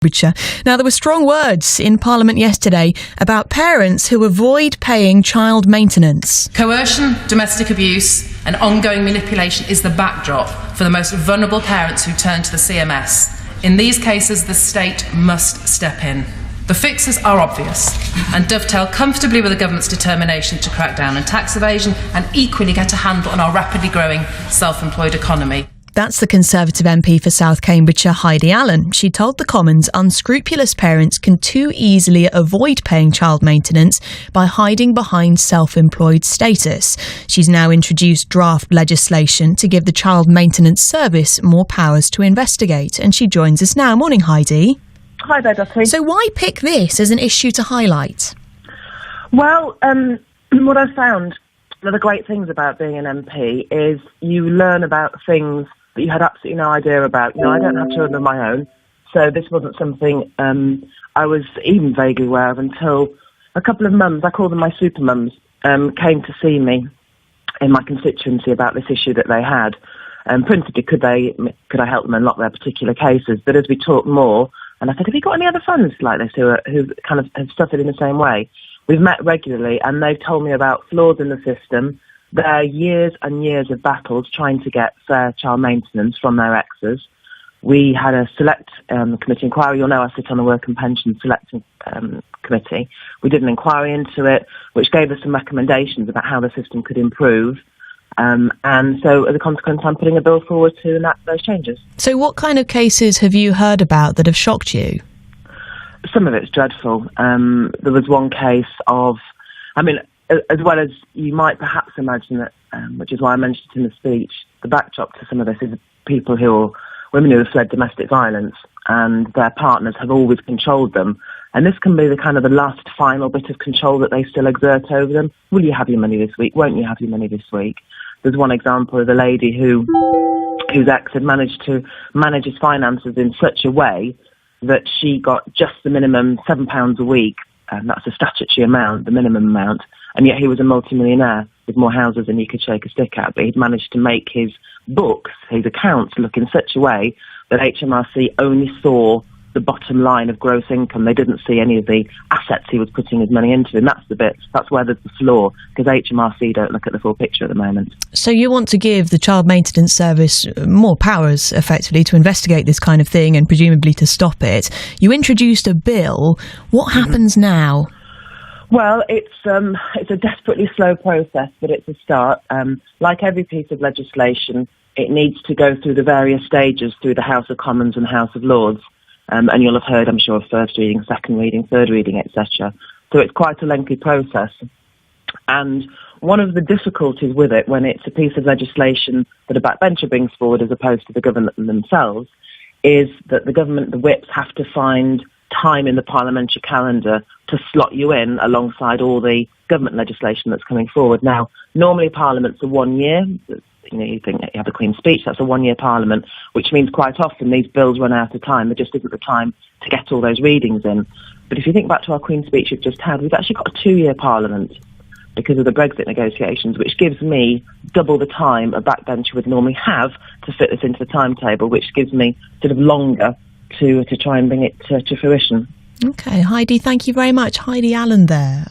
Cambridgeshire. Now, there were strong words in Parliament yesterday about parents who avoid paying child maintenance. Coercion, domestic abuse and ongoing manipulation is the backdrop for the most vulnerable parents who turn to the CMS. In these cases, the state must step in. The fixes are obvious and dovetail comfortably with the government's determination to crack down on tax evasion and equally get a handle on our rapidly growing self-employed economy. That's the Conservative MP for South Cambridgeshire, Heidi. She told the Commons unscrupulous parents can too easily avoid paying child maintenance by hiding behind self-employed status. She's now introduced draft legislation to give the Child Maintenance Service more powers to investigate. And she joins us now. Morning, Heidi. Hi there, Dottie. So why pick this as an issue to highlight? Well, what I've found, one of the great things about being an MP is you learn about things that you had absolutely no idea about. You know, I don't have children of my own, so this wasn't something I was even vaguely aware of until a couple of mums, I call them my super mums, came to see me in my constituency about this issue that they had. Principally, could I help them unlock their particular cases? But as we talked more, and I said, have you got any other friends like this who kind of have suffered in the same way? We've met regularly, and they've told me about flaws in the system, their years and years of battles trying to get fair child maintenance from their exes. We had a select committee inquiry. You'll know I sit on the Work and Pension Select Committee. We did an inquiry into it, which gave us some recommendations about how the system could improve. And so, as a consequence, I'm putting a bill forward to enact those changes. So what kind of cases have you heard about that have shocked you? Some of it's dreadful. There was one case of, as well as you might perhaps imagine that, which is why I mentioned it in the speech, the backdrop to some of this is women who have fled domestic violence and their partners have always controlled them. And this can be the kind of the last final bit of control that they still exert over them. Will you have your money this week? Won't you have your money this week? There's one example of a lady whose ex had managed to manage his finances in such a way that she got just the minimum £7 a week, and that's a statutory amount, the minimum amount, and yet he was a multimillionaire with more houses than he could shake a stick at. But he'd managed to make his books, his accounts, look in such a way that HMRC only saw the bottom line of gross income. They didn't see any of the assets he was putting his money into, and that's where there's the flaw, because HMRC don't look at the full picture at the moment. So you want to give the Child Maintenance Service more powers, effectively, to investigate this kind of thing and presumably to stop it. You introduced a bill. What happens now? Well, it's a desperately slow process, but it's a start. Like every piece of legislation, it needs to go through the various stages through the House of Commons and House of Lords. And you'll have heard, I'm sure, of first reading, second reading, third reading, etc. So it's quite a lengthy process. And one of the difficulties with it, when it's a piece of legislation that a backbencher brings forward as opposed to the government themselves, is that the whips have to find time in the parliamentary calendar to slot you in alongside all the government legislation that's coming forward. Now, normally parliaments are 1 year. You think that you have a Queen's speech, that's a 1-year parliament, which means quite often these bills run out of time. There just isn't the time to get all those readings in. But if you think back to our Queen's speech we've just had, we've actually got a 2-year parliament because of the Brexit negotiations, which gives me double the time a backbencher would normally have to fit this into the timetable, which gives me sort of longer to try and bring it to fruition. OK, Heidi, thank you very much. Heidi Allen there.